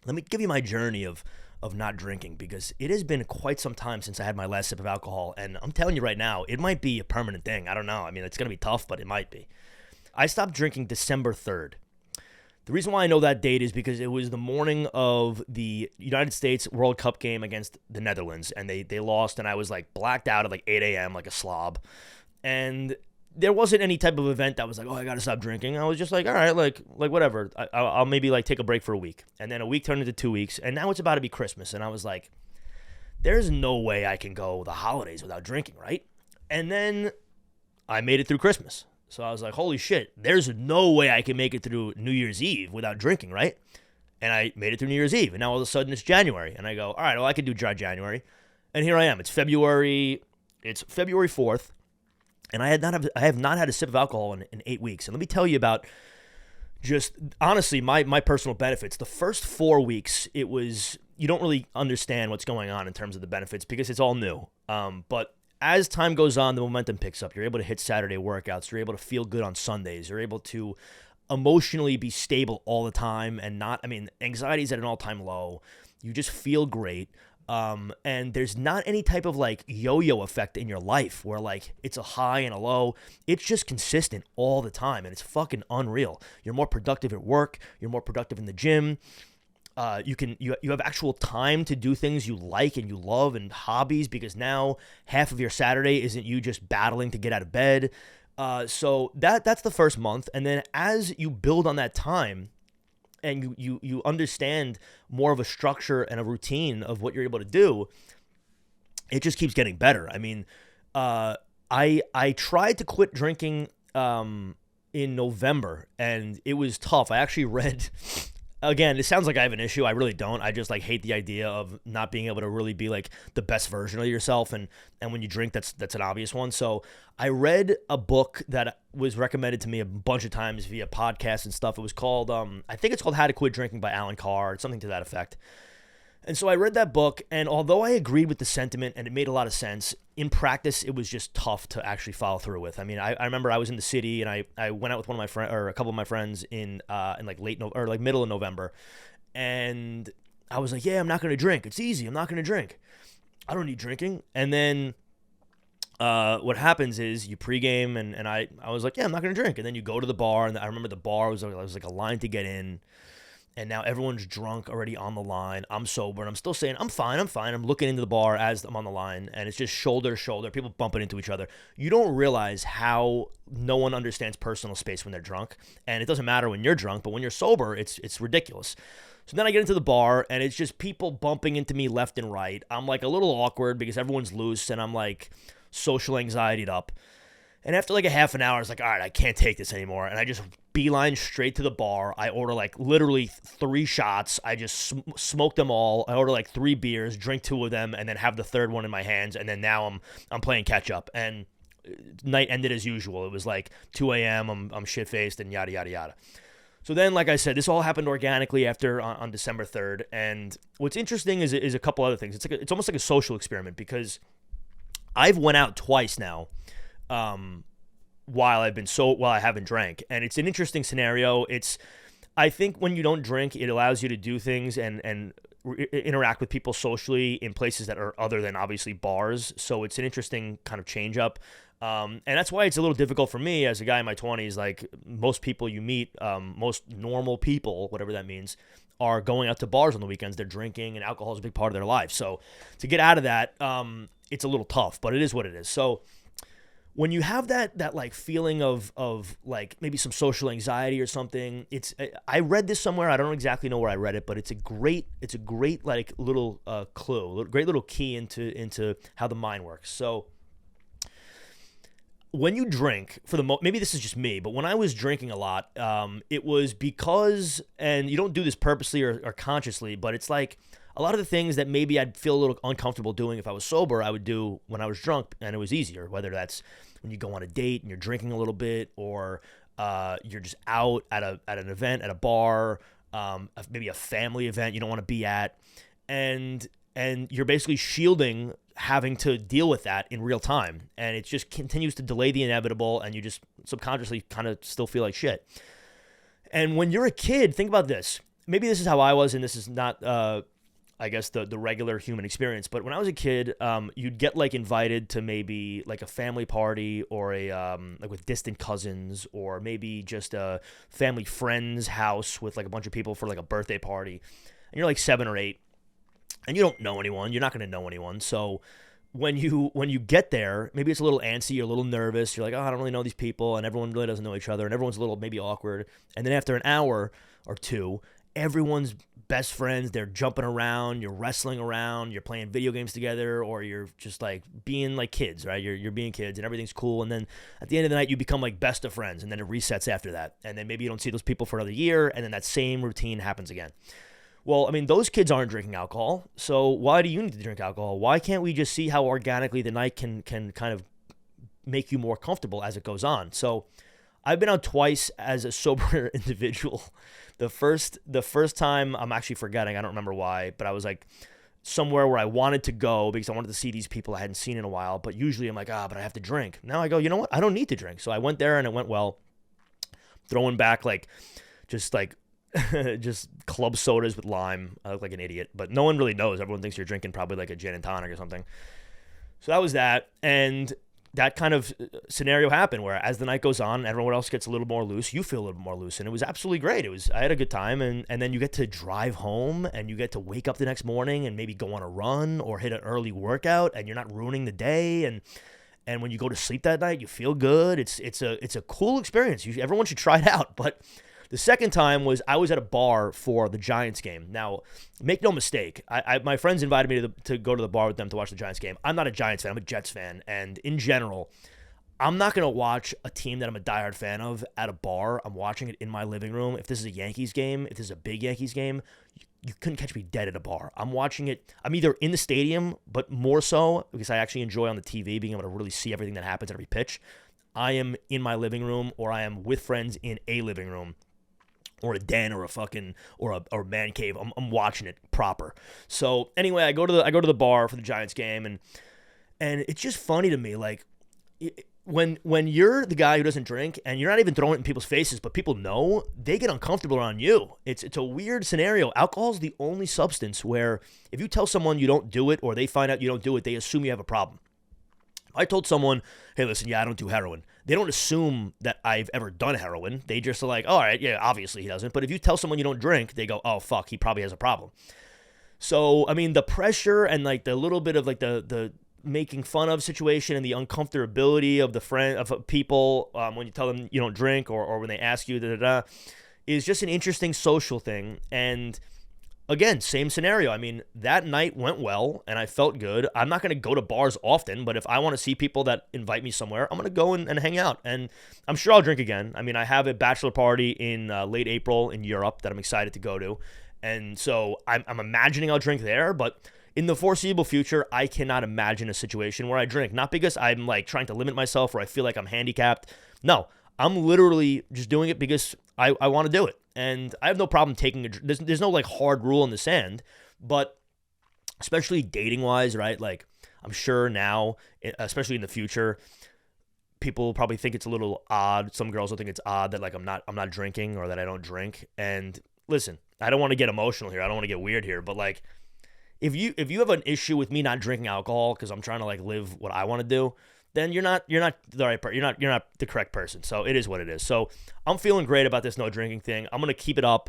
let me give you my journey of not drinking, because it has been quite some time since I had my last sip of alcohol, and I'm telling you right now, it might be a permanent thing. I don't know. I mean, it's going to be tough, but it might be. I stopped drinking December 3rd. The reason why I know that date is because it was the morning of the United States World Cup game against the Netherlands, and they lost, and I was like blacked out at like 8 a.m. like a slob. And there wasn't any type of event that was like, oh, I got to stop drinking. I was just like, all right, like whatever. I'll maybe like take a break for a week. And then a week turned into 2 weeks, and now it's about to be Christmas. And I was like, there's no way I can go the holidays without drinking, right? And then I made it through Christmas. So I was like, holy shit, there's no way I can make it through New Year's Eve without drinking, right? And I made it through New Year's Eve. And now all of a sudden it's January. And I go, all right, well, I can do dry January. And here I am. It's February 4th. And I have not had a sip of alcohol in 8 weeks. And let me tell you about just, honestly, my personal benefits. The first 4 weeks, it was, you don't really understand what's going on in terms of the benefits because it's all new. But as time goes on, the momentum picks up. You're able to hit Saturday workouts. You're able to feel good on Sundays. You're able to emotionally be stable all the time and anxiety's at an all-time low. You just feel great. And there's not any type of like yo-yo effect in your life where like it's a high and a low. It's just consistent all the time, and it's fucking unreal. You're more productive at work. You're more productive in the gym. You have actual time to do things you like and you love and hobbies, because now half of your Saturday isn't you just battling to get out of bed. So that's the first month. And then as you build on that time and you understand more of a structure and a routine of what you're able to do, it just keeps getting better. I mean, I tried to quit drinking in November, and it was tough. I actually read... Again, it sounds like I have an issue. I really don't. I just like hate the idea of not being able to really be like the best version of yourself. And when you drink, that's an obvious one. So I read a book that was recommended to me a bunch of times via podcasts and stuff. It was called, I think it's called How to Quit Drinking by Alan Carr, something to that effect. And so I read that book, and although I agreed with the sentiment and it made a lot of sense, in practice, it was just tough to actually follow through with. I mean, I remember I was in the city, and I went out with one of my friends, or a couple of my friends in like middle of November, and I was like, yeah, I'm not going to drink. It's easy. I'm not going to drink. I don't need drinking. And then what happens is you pregame, and I was like, yeah, I'm not going to drink. And then you go to the bar, and I remember the bar was like a line to get in. And now everyone's drunk already on the line. I'm sober, and I'm still saying, I'm fine. I'm looking into the bar as I'm on the line, and it's just shoulder to shoulder, people bumping into each other. You don't realize how no one understands personal space when they're drunk. And it doesn't matter when you're drunk, but when you're sober, it's ridiculous. So then I get into the bar, and it's just people bumping into me left and right. I'm like a little awkward because everyone's loose, and I'm like social anxietied up. And after like a half an hour, I was like, all right, I can't take this anymore. And I just beeline straight to the bar. I order like literally 3 shots. I just smoke them all. I order like 3 beers, drink 2 of them, and then have the third one in my hands. And then now I'm playing catch up. And night ended as usual. It was like 2 a.m. I'm shit faced and yada yada yada. So then, like I said, this all happened organically after on December 3rd. And what's interesting is a couple other things. It's almost like a social experiment, because I've went out twice now. While I haven't drank, and it's an interesting scenario. I think when you don't drink, it allows you to do things and interact with people socially in places that are other than obviously bars. So it's an interesting kind of change up. And that's why it's a little difficult for me as a guy in my 20s. Like most people you meet, most normal people, whatever that means, are going out to bars on the weekends. They're drinking, and alcohol is a big part of their life. So to get out of that, it's a little tough, but it is what it is. So when you have that like feeling of like maybe some social anxiety or something, I read this somewhere. I don't exactly know where I read it, but it's a great like little clue, great little key into how the mind works. So when you drink, maybe this is just me, but when I was drinking a lot, it was because, and you don't do this purposely or consciously, but it's like a lot of the things that maybe I'd feel a little uncomfortable doing if I was sober, I would do when I was drunk, and it was easier, whether that's when you go on a date and you're drinking a little bit, or you're just out at an event, at a bar, maybe a family event you don't want to be at, and you're basically shielding having to deal with that in real time, and it just continues to delay the inevitable, and you just subconsciously kind of still feel like shit. And when you're a kid, think about this. maybe this is how I was, and this is not, I guess, the regular human experience. But when I was a kid, you'd get like invited to maybe like a family party or a like with distant cousins, or maybe just a family friend's house with like a bunch of people for like a birthday party, and you're like 7 or 8, and you don't know anyone. You're not going to know anyone, so. When you get there, maybe it's a little antsy, you're a little nervous. You're like, oh, I don't really know these people, and everyone really doesn't know each other, and everyone's a little maybe awkward. And then after an hour or two, everyone's best friends. They're jumping around, you're wrestling around, you're playing video games together, or you're just like being like kids, right? You're being kids, and everything's cool. And then at the end of the night, you become like best of friends, and then it resets after that. And then maybe you don't see those people for another year, and then that same routine happens again. Well, I mean, those kids aren't drinking alcohol, so why do you need to drink alcohol? Why can't we just see how organically the night can kind of make you more comfortable as it goes on? So I've been out twice as a sober individual. The first time, I'm actually forgetting, I don't remember why, but I was like somewhere where I wanted to go because I wanted to see these people I hadn't seen in a while, but usually I'm like, but I have to drink. Now I go, you know what? I don't need to drink. So I went there and it went well. Throwing back just club sodas with lime. I look like an idiot, but no one really knows. Everyone thinks you're drinking probably like a gin and tonic or something. So that was that. And that kind of scenario happened where as the night goes on, everyone else gets a little more loose. You feel a little more loose. And it was absolutely great. I had a good time. And then you get to drive home and you get to wake up the next morning and maybe go on a run or hit an early workout, and you're not ruining the day. And when you go to sleep that night, you feel good. It's a cool experience. Everyone should try it out. But the second time was I was at a bar for the Giants game. Now, make no mistake, my friends invited me to go to the bar with them to watch the Giants game. I'm not a Giants fan. I'm a Jets fan. And in general, I'm not going to watch a team that I'm a diehard fan of at a bar. I'm watching it in my living room. If this is a Yankees game, if this is a big Yankees game, you couldn't catch me dead at a bar. I'm watching it. I'm either in the stadium, but more so because I actually enjoy on the TV being able to really see everything that happens at every pitch. I am in my living room, or I am with friends in a living room, or a den, or a man cave. I'm watching it proper. So anyway, I go to the bar for the Giants game, and it's just funny to me, like when you're the guy who doesn't drink and you're not even throwing it in people's faces, but people know, they get uncomfortable around you. It's a weird scenario. Alcohol is the only substance where if you tell someone you don't do it, or they find out you don't do it, they assume you have a problem. I told someone, hey, listen, I don't do heroin. They don't assume that I've ever done heroin. They just are like, all right, yeah, obviously he doesn't. But if you tell someone you don't drink, they go, oh, fuck, he probably has a problem. So, I mean, the pressure and like the little bit of like the making fun of situation and the uncomfortability of of people when you tell them you don't drink, or when they ask you, is just an interesting social thing. And again, same scenario. I mean, that night went well, and I felt good. I'm not going to go to bars often, but if I want to see people that invite me somewhere, I'm going to go and hang out. And I'm sure I'll drink again. I mean, I have a bachelor party in late April in Europe that I'm excited to go to. And so I'm imagining I'll drink there, but in the foreseeable future, I cannot imagine a situation where I drink. Not because I'm like trying to limit myself or I feel like I'm handicapped. No, I'm literally just doing it because I want to do it. And I have no problem taking there's no like hard rule in the sand, but especially dating wise, right? Like I'm sure now, especially in the future, people probably think it's a little odd. Some girls will think it's odd that like I'm not drinking, or that I don't drink. And listen, I don't want to get emotional here. I don't want to get weird here, but like if you have an issue with me not drinking alcohol because I'm trying to like live what I want to do, then you're not the right person. You're not the correct person. So it is what it is. So I'm feeling great about this no drinking thing. I'm gonna keep it up.